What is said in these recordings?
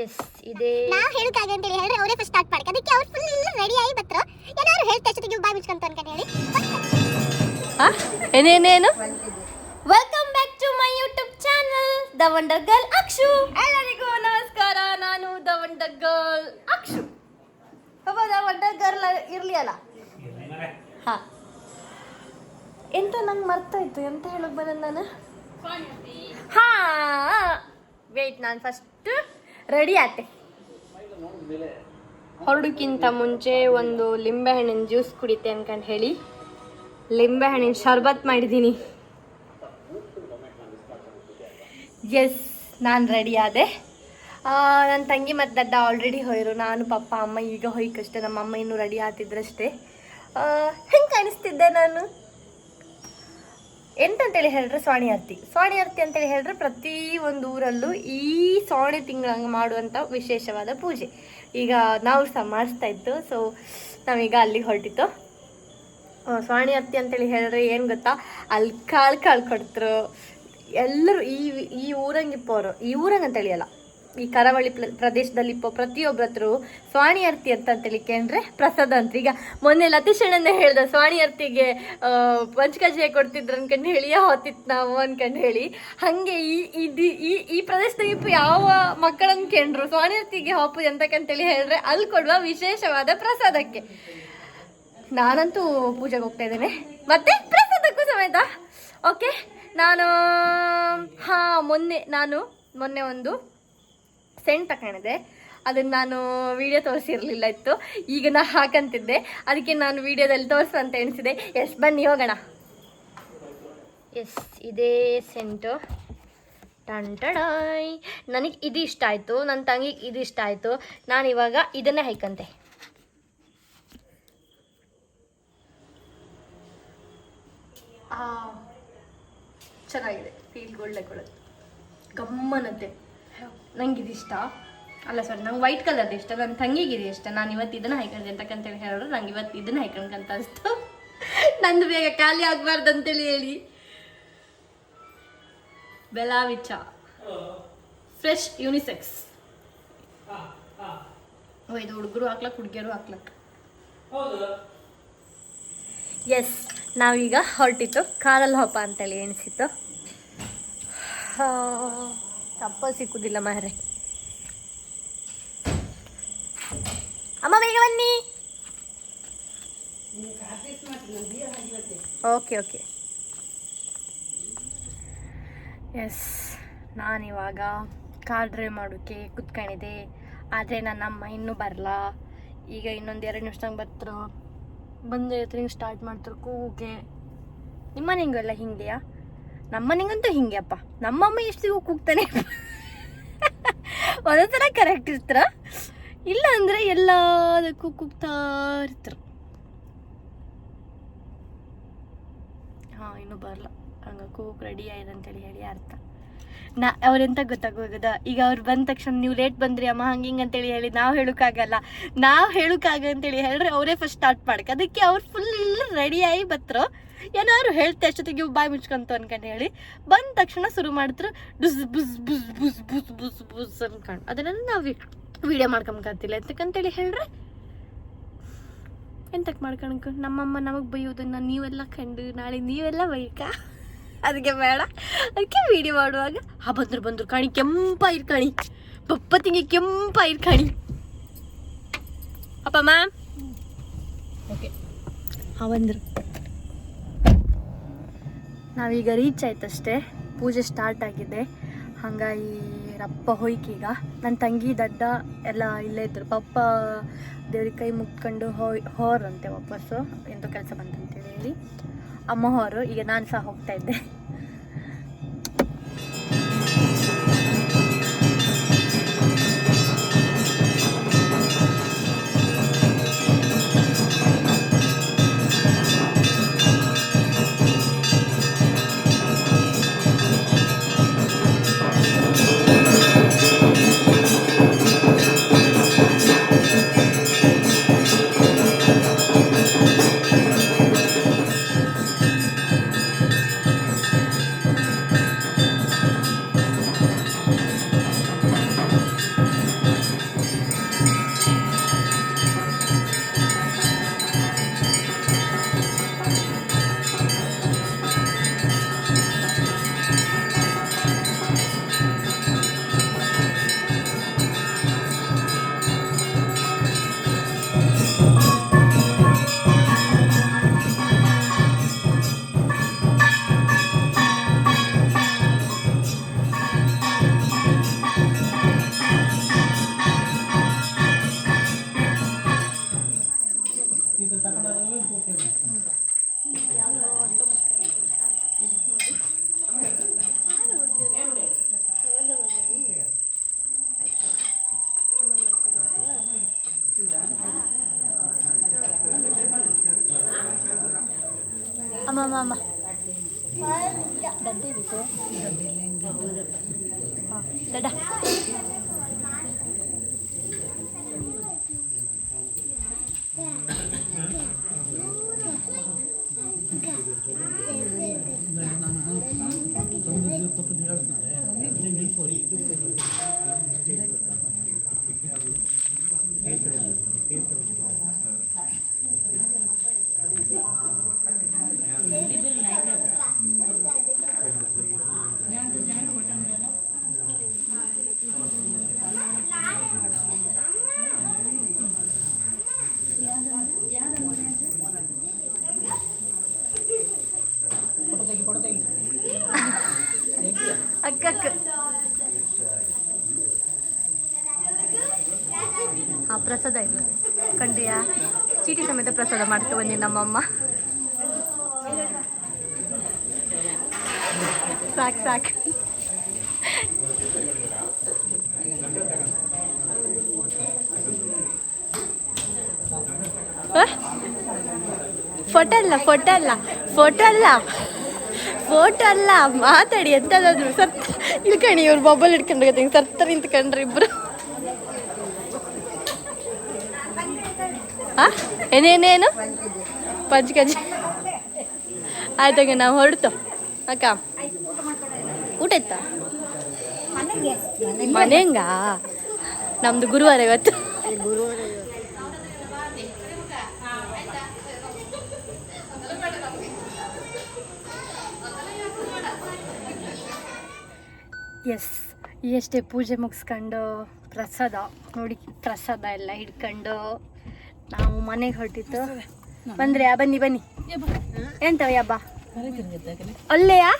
S ಇದೆ ನಾ ಹೇಳಕ್ಕಾಗ ಅಂತ ಹೇಳಿ ಅವರೇ ಫಸ್ಟ್ ಸ್ಟಾರ್ಟ್ ಮಾಡಿ ಅದಕ್ಕೆ ಅವ್ರು ಫುಲ್ ಇಲ್ಲ ರೆಡಿ ಆಗಿ ಬತ್ರು ಏನಾದ್ರು ಹೇಳ್ತಾ ಅಷ್ಟೊತ್ತಿಗೆ ಬಾಯ್ ಮುಚ್ಕೊಂತ ಅನ್ಕೊಂಡು ಹೇಳಿ ಏನೇನೇನು welcome back to my YouTube channel the wonder girl Akshu. ಎಲ್ಲರಿಗೂ ನಮಸ್ಕಾರ, ನಾನು the wonder girl Akshu. The wonder girl ಇರ್ಲಿ ಅಲ್ಲ. ಹಾ ಎಂತ ನಂಗೆ ಮರ್ತಾಯ್ತು, ಎಂತ ಹೇಳಕ್ ಬರೋದು ನಾನು. ಹಾ ವೇಟ್, ನಾನು ಫಸ್ಟ್ ರೆಡಿ ಆತೆ. ಹೊರಡಕ್ಕಿಂತ ಮುಂಚೆ ಒಂದು ಲಿಂಬೆಹಣ್ಣಿನ ಜ್ಯೂಸ್ ಕುಡಿತೆ ಅನ್ಕೊಂಡು ಹೇಳಿ ಲಿಂಬೆಹಣ್ಣಿನ ಶರ್ಬತ್ ಮಾಡಿದ್ದೀನಿ. ಎಸ್, ನಾನು ರೆಡಿ ಆದೆ. ನನ್ನ ತಂಗಿ ಮತ್ತು ದಡ್ಡ ಆಲ್ರೆಡಿ ಹೋಯ್ರು. ನಾನು ಪಪ್ಪ ಅಮ್ಮ ಈಗ ಹೋಯ್ಕಷ್ಟೇ. ನಮ್ಮ ಅಮ್ಮ ಇನ್ನೂ ರೆಡಿ ಆಗ್ತಿದ್ರಷ್ಟೇ. ಹೆಂಗೆ ಕಾಣಿಸ್ತಿದ್ದೆ ನಾನು ಎಂತಂತೇಳಿ ಹೇಳಿದ್ರೆ ಸ್ವಾಣಿ ಆರತಿ ಅಂತೇಳಿ ಹೇಳಿದ್ರೆ ಪ್ರತಿ ಒಂದು ಊರಲ್ಲೂ ಈ ಸೋಣೆ ತಿಂಗಳಂಗೆ ಮಾಡುವಂಥ ವಿಶೇಷವಾದ ಪೂಜೆ. ಈಗ ನಾವು ಸಹ ಮಾಡಿಸ್ತಾ ಇತ್ತು. ಸೊ ನಾವೀಗ ಅಲ್ಲಿಗೆ ಹೊರಟಿತ್ತು. ಸ್ವಾಣಿ ಆರತಿ ಅಂತೇಳಿ ಹೇಳಿದ್ರೆ ಏನು ಗೊತ್ತಾ, ಅಲ್ಲಿ ಕಾಳು ಕೊಡ್ತರು ಎಲ್ಲರೂ. ಈ ಊರಂಗಿಪ್ಪೋರು, ಈ ಊರಂಗಂತೇಳಿ ಅಲ್ಲ, ಈ ಕರಾವಳಿ ಪ್ರದೇಶದಲ್ಲಿ ಪ್ರತಿಯೊಬ್ಬರ ಹತ್ರ ಸ್ವಾಣಿ ಆರತಿ ಅಂತೇಳಿ ಕೇಂದ್ರೆ ಪ್ರಸಾದ ಅಂತ. ಈಗ ಮೊನ್ನೆ ಲತೀಶಣ್ಣನೇ ಹೇಳ್ದ ಸ್ವಾಣಿ ಆರತಿಗೆ ಪಂಚಕಜ್ಜಿಯ ಕೊಡ್ತಿದ್ರು ಅನ್ಕೊಂಡು ಹೇಳಿ ಹೊತ್ತಿತ್ತು ನಾವು ಅನ್ಕೊಂಡು ಹೇಳಿ. ಹಾಗೆ ಈ ಪ್ರದೇಶದಾಗ ಯಾವ ಮಕ್ಕಳನ್ನ ಕೇಂದ್ರು ಸ್ವಾಣಿ ಆರತಿಗೆ ಹಾಪು ಎಂತಕ್ಕಂತೇಳಿ ಹೇಳಿದ್ರೆ ಅಲ್ಲಿ ಕೊಡುವ ವಿಶೇಷವಾದ ಪ್ರಸಾದಕ್ಕೆ. ನಾನಂತೂ ಪೂಜೆಗೆ ಹೋಗ್ತಾ ಇದ್ದೇನೆ, ಮತ್ತೆ ಪ್ರಸಾದಕ್ಕೂ ಸಮೇತ. ಓಕೆ, ನಾನು ಮೊನ್ನೆ ಒಂದು ಸೆಂಟ್ ತಗೊಂಡಿದ್ದೆ. ಅದನ್ನು ನಾನು ವಿಡಿಯೋ ತೋರಿಸಿರಲಿಲ್ಲ ಇತ್ತು. ಈಗ ನಾ ಹಾಕಂತಿದ್ದೆ, ಅದಕ್ಕೆ ನಾನು ವಿಡಿಯೋದಲ್ಲಿ ತೋರಿಸಂತ ಎಣಿಸಿದೆ. ಎಸ್, ಬನ್ನಿ ಹೋಗೋಣ. ಎಸ್, ಇದೇ ಸೆಂಟು. ಟಂಟಡಾಯ್, ನನಗೆ ಇದು ಇಷ್ಟ ಆಯಿತು, ನನ್ನ ತಂಗಿಗೆ ಇದು ಇಷ್ಟ ಆಯಿತು. ನಾನಿವಾಗ ಇದನ್ನೇ ಹಾಕಂತೆ. ಚೆನ್ನಾಗಿದೆ, ಫೀಲ್ ಒಳ್ಳೆ ಕೊಡೋದು, ಗಮ್ಮನತ್ತೆ. ನಂಗೆ ಇದು ಇಷ್ಟ ಅಲ್ಲ, ಸಾರಿ, ನಂಗೆ ವೈಟ್ ಕಲರ್ದು ಇಷ್ಟ. ನನ್ನ ತಂಗಿಗೆ ಇದು ಇಷ್ಟ. ನಾನು ಇವತ್ತು ಇದನ್ನು ಹಾಕೊಂಡೆ ಅಂತಕ್ಕಂತೇಳಿ ಹೇಳಿದ್ರೆ ನಂಗೆ ಇವತ್ತು ಇದನ್ನು ಹಾಕೊಂಡ್ಕಂತ ಅನಿಸ್ತು. ನಂದು ಬೇಗ ಖಾಲಿ ಆಗಬಾರ್ದು ಅಂತೇಳಿ ಹೇಳಿ. ಬೆಲಾವಿಚ ಫ್ರೆಶ್ ಯೂನಿಸೆಕ್ಸ್. ಇದು ಹುಡುಗರು ಹಾಕ್ಲಕ್, ಹುಡುಗಿಯರು ಹಾಕ್ಲಕ್. ಎಸ್, ನಾವೀಗ ಹೊರಟಿತ್ತು. ಕಾರಲ್ಲಿ ಹಬ್ಬ ಅಂತೇಳಿ ಎಣಿಸಿತ್ತು. ಚಪ್ಪಲ್ ಸಿಕ್ಕುದಿಲ್ಲ ಮಾರ್ರೆ. ಅಮ್ಮ ಬೇಗ ಬನ್ನಿ. ಓಕೆ. ಎಸ್, ನಾನಿವಾಗ ಕಾರ್ ಡ್ರೈವ್ ಮಾಡೋಕ್ಕೆ ಕುತ್ಕೊಂಡಿದ್ದೆ. ಆದರೆ ನನ್ನ ಅಮ್ಮ ಇನ್ನೂ ಬರಲ್ಲ. ಈಗ ಇನ್ನೊಂದು 2 ನಿಮಿಷದಂಗೆ ಬಂದು ಹಿಂಗೆ ಸ್ಟಾರ್ಟ್ ಮಾಡ್ತಾರೆ ಕೂಗೆ. ನಿಮ್ಮನೆಗೆಲ್ಲ ಹಿಂಗೆಯಾ? ನಮ್ಮನೆಗಂತೂ ಹಿಂಗೆ ಅಪ್ಪ. ನಮ್ಮಮ್ಮ ಎಷ್ಟು ಕೂಗ್ತಾನೆ. ಒಂದೊಂದ್ಸಲ ಕರೆಕ್ಟ್ ಇರ್ತಾರ, ಇಲ್ಲ ಅಂದರೆ ಎಲ್ಲದಕ್ಕೂ ಕೂಗ್ತಾ ಇರ್ತಾರೆ. ಇನ್ನೂ ಬರಲ್ಲ, ಹಂಗೆ ಕೂಗ್ ರೆಡಿ ಆಯ್ತು ಅಂತೇಳಿ ಹೇಳಿ ಅರ್ಥ. ಅವ್ರೆಂತ ಗೊತ್ತಾಗೋದ, ಈಗ ಅವ್ರು ಬಂದ ತಕ್ಷಣ ನೀವು ಲೇಟ್ ಬಂದ್ರಿ ಅಮ್ಮ ಹಂಗೆ ಹಿಂಗೆ ಅಂತೇಳಿ ಹೇಳಿ ನಾವು ಹೇಳೋಕ್ಕಾಗಲ್ಲ. ಅಂತೇಳಿ ಹೇಳಿದ್ರೆ ಅವರೇ ಫಸ್ಟ್ ಸ್ಟಾರ್ಟ್ ಮಾಡಕ್ಕೆ. ಅದಕ್ಕೆ ಅವ್ರು ಫುಲ್ ರೆಡಿಯಾಗಿ ಬತ್ತರು. ಏನಾದ್ರು ಹೇಳ್ತೆ ಅಷ್ಟೊತ್ತಿಗೆ ಬಾಯಿ ಮುಚ್ಕೊಂತು ಅನ್ಕೊಂಡು ಹೇಳಿ ಬಂದ ತಕ್ಷಣ ಶುರು ಮಾಡಿದ್ರು ಬುಸ್ ಬುಸ್ ಬುಸ್ ಬುಸ್ ಬುಸ್ ಬುಸ್ ಬುಸ್ ಅನ್ಕೊಂಡು. ಅದನ್ನೆಲ್ಲ ನಾವು ವಿಡಿಯೋ ಮಾಡ್ಕೊಂಬಕತ್ತಿಲ್ಲ ಎಂತಕ್ಕಂತೇಳಿ ಹೇಳ್ರೆ ಎಂತಕ್ಕೆ ಮಾಡ್ಕೊಳಕ. ನಮ್ಮಮ್ಮ ನಮಗೆ ಬೈಯೋದನ್ನು ನೀವೆಲ್ಲ ಕಂಡು ನಾಳೆ ನೀವೆಲ್ಲ ಬೈಕ, ಅದಕ್ಕೆ ಬೇಡ. ಅದಕ್ಕೆ ವಿಡಿಯೋ ಮಾಡುವಾಗ ಬಂದ್ರು ಕಾಣಿ ಕೆಂಪಾಯಿರ್ ಕಾಣಿ, ಬಪ್ಪತ್ತಿಗೆ ಕೆಂಪಾಯಿರ್ ಕಾಣಿ. ಅಪ್ಪ ಮ್ಯಾಮ್ ಓಕೆ ಬಂದರು. ನಾವೀಗ ರೀಚ್ ಆಯ್ತಷ್ಟೇ, ಪೂಜೆ ಸ್ಟಾರ್ಟ್ ಆಗಿದೆ. ಹಾಗಾಗಿ ರಪ್ಪ ಹೋಯ್ಕೀಗ. ನನ್ನ ತಂಗಿ ದಡ್ಡ ಎಲ್ಲ ಇಲ್ಲೇ ಇದ್ರು. ಪಪ್ಪ ದೇವ್ರಿಗೆ ಕೈ ಮುಕ್ಕೊಂಡು ಹೋರಂತೆ ವಾಪಸ್ಸು, ಎಂತೋ ಕೆಲಸ ಬಂತಂತೇಳಿ ಹೇಳಿ. ಅಮ್ಮ ಹೊರು. ಈಗ ನಾನು ಸಹ ಹೋಗ್ತಾ ಇದ್ದೆ. ಮಾಮ ದಡ್ಡ ಬೇಕು ದಡ್ಡ ಅಕ್ಕಕ್ಕ ಪ್ರಸಾದ ಆಯ್ತು ಕಂಡಿಯಾ ಚೀಟಿ ಸಮೇತ ಪ್ರಸಾದ ಮಾಡ್ಕೊ ಬನ್ನಿ ನಮ್ಮಮ್ಮ ಸಾಕು ಸಾಕು ಫೋಟೋ ಅಲ್ಲ ಮಾತಾಡಿ ಎಂತದಾದ್ರು ಸರ್ತ ಇಳ್ಕಣಿ ಇವ್ರು ಮೊಬೈಲ್ ಹಿಡ್ಕೊಂಡ್ರಿ ಸರ್ತ ನಿಂತ್ಕೊಂಡ್ರಿ ಇಬ್ರು ಏನೇನೇನು ಪಂಚಕಜ್ಜಿ ಆಯ್ತಾಗ ನಾವು ಹೊರಡ್ತು ಅಕ್ಕ ಊಟ ಇತ್ತ ಮನೆಂಗ ನಮ್ದು ಗುರುವಾರ ಇವತ್ತು ಎಸ್ ಎಷ್ಟೇ ಪೂಜೆ ಮುಗಿಸ್ಕೊಂಡು ಪ್ರಸಾದ ನೋಡಿ ಪ್ರಸಾದ ಎಲ್ಲ ಹಿಡ್ಕೊಂಡು ನಾವು ಮನೆಗೆ ಹೊರಟಿತ್ತು ಬಂದ್ರೆ ಬನ್ನಿ ಬನ್ನಿ ಎಂತವ ಹಬ್ಬ ಅಲ್ಲೆಯಾ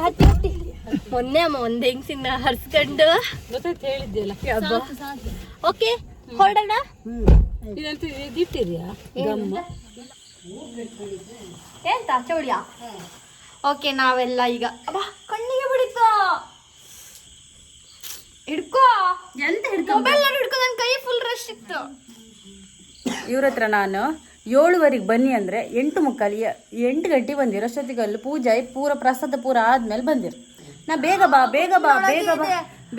ಹತ್ತಿ ಹತ್ತಿ ಮೊನ್ನೆ ಅಮ್ಮ ಒಂದ್ ಹೆಂಗ್ಸಿನ ಹರ್ಸ್ಕೊಂಡು ಹಬ್ಬ ಓಕೆ ಹೊರಡೋಣ ಎಂತ ಚೌಡಿಯಾ ಓಕೆ ನಾವೆಲ್ಲ ಈಗ ಅಬ್ಬಾ ಕಣ್ಣಿಗೆ ಬಿಡಿತು ಹಿಡ್ಕೋ ಎಂತ ಹಿಡ್ಕೊ ಮೊಬೈಲ್ ಹಿಡ್ಕೊ ನನ್ನ ಕೈ ಫುಲ್ ರಶ್ ಇತ್ತು ಇವ್ರ ಹತ್ರ ನಾನು 7:15 ಬನ್ನಿ ಅಂದರೆ 8 ಗಂಟೆ ಬಂದಿರು ಅಷ್ಟೊತ್ತಿಗೆ ಅಲ್ಲಿ ಪೂಜೆ ಪೂರ ಪ್ರಸಾದ ಪೂರ ಆದ್ಮೇಲೆ ಬಂದಿರು ನಾ ಬೇಗ ಬಾ ಬೇಗ ಬಾ ಬೇಗ ಬಾ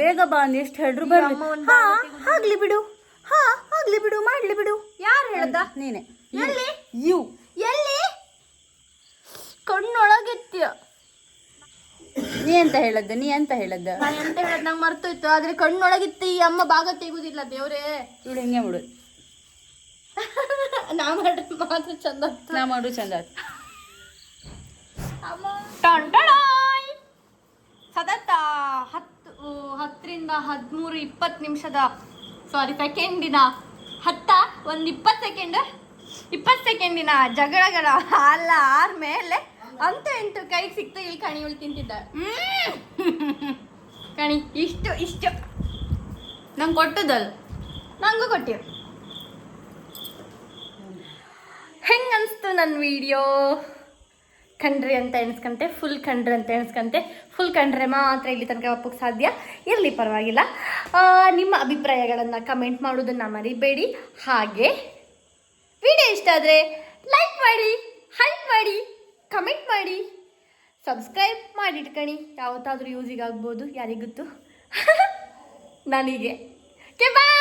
ಬೇಗ ಬಾ ಅಂತ ಎಷ್ಟು ಹೇಳ್ರು ಬರ್ಲಿ ಆಗ್ಲಿ ಬಿಡು ಆಗ್ಲಿ ಬಿಡು ಮಾಡ್ಲಿ ಬಿಡು ಯಾರು ಹೇಳ್ದ ನೀನೆ ಎಲ್ಲಿ ಯು ಎಲ್ಲಿ ಕಣ್ಣೊಳಗೆತ್ಯ ನೀ ಎಂತ ಹೇಳದ್ದು ನಾನು ಎಂತ ಹೇಳದ್ ನಂಗೆ ಮರ್ತೋಯ್ತು ಆದ್ರೆ ಕಣ್ಣೊಳಗಿತ್ತು ಈ ಅಮ್ಮ ಭಾಗ ತೆಗುದಿಲ್ಲ ದೇವ್ರೇ ಇವಳು ಹಿಂಗೆ ಬಿಡು ನಾ ಮಾಡ್ರೆ ಮಾತ್ರ ಚಂದ ನಾ ಮಾಡು ಚಂದ ಸತತ 10ರಿಂದ 13-20 ನಿಮಿಷದ ಸೆಕೆಂಡಿನ 20 ಸೆಕೆಂಡಿನ ಜಗಳಗಳ ಅಲ್ಲ ಆದ್ಮೇಲೆ ಅಂತೂ ಕೈಗೆ ಸಿಕ್ತು ಇಲ್ಲಿ ಕಣಿ ಉಳಿ ತಿಂತಿದ್ದ ಕಣಿ ಇಷ್ಟು ನಂಗೆ ಕೊಟ್ಟದಲ್ಲ ನಂಗೂ ಕೊಟ್ಟಿರು ಹೆಂಗೆ ಅನಿಸ್ತು ನನ್ನ ವಿಡಿಯೋ ಕಂಡ್ರಿ ಅಂತ ಎಣಿಸ್ಕೊಂತೆ ಫುಲ್ ಕಂಡ್ರಿ ಅಂತ ಎಣಿಸ್ಕೊಂತೆ ಫುಲ್ ಕಂಡ್ರೆ ಮಾತ್ರ ಇಲ್ಲಿ ತನಕ ಒಪ್ಪಕ್ಕೆ ಸಾಧ್ಯ ಇರಲಿ ಪರವಾಗಿಲ್ಲ ನಿಮ್ಮ ಅಭಿಪ್ರಾಯಗಳನ್ನು ಕಮೆಂಟ್ ಮಾಡೋದನ್ನು ಮರಿಬೇಡಿ ಹಾಗೆ ವಿಡಿಯೋ ಇಷ್ಟ ಆದರೆ ಲೈಕ್ ಮಾಡಿ ಹೈಪ್ ಮಾಡಿ ಕಮೆಂಟ್ ಮಾಡಿ ಸಬ್ಸ್ಕ್ರೈಬ್ ಮಾಡಿಟ್ಕೊಳ್ಳಿ ಯಾವತ್ತಾದರೂ ಯೂಸಿಗೆ ಆಗ್ಬೋದು ಯಾರಿಗೊತ್ತು ನನಗೆ ಕೆ ಬಾಯ್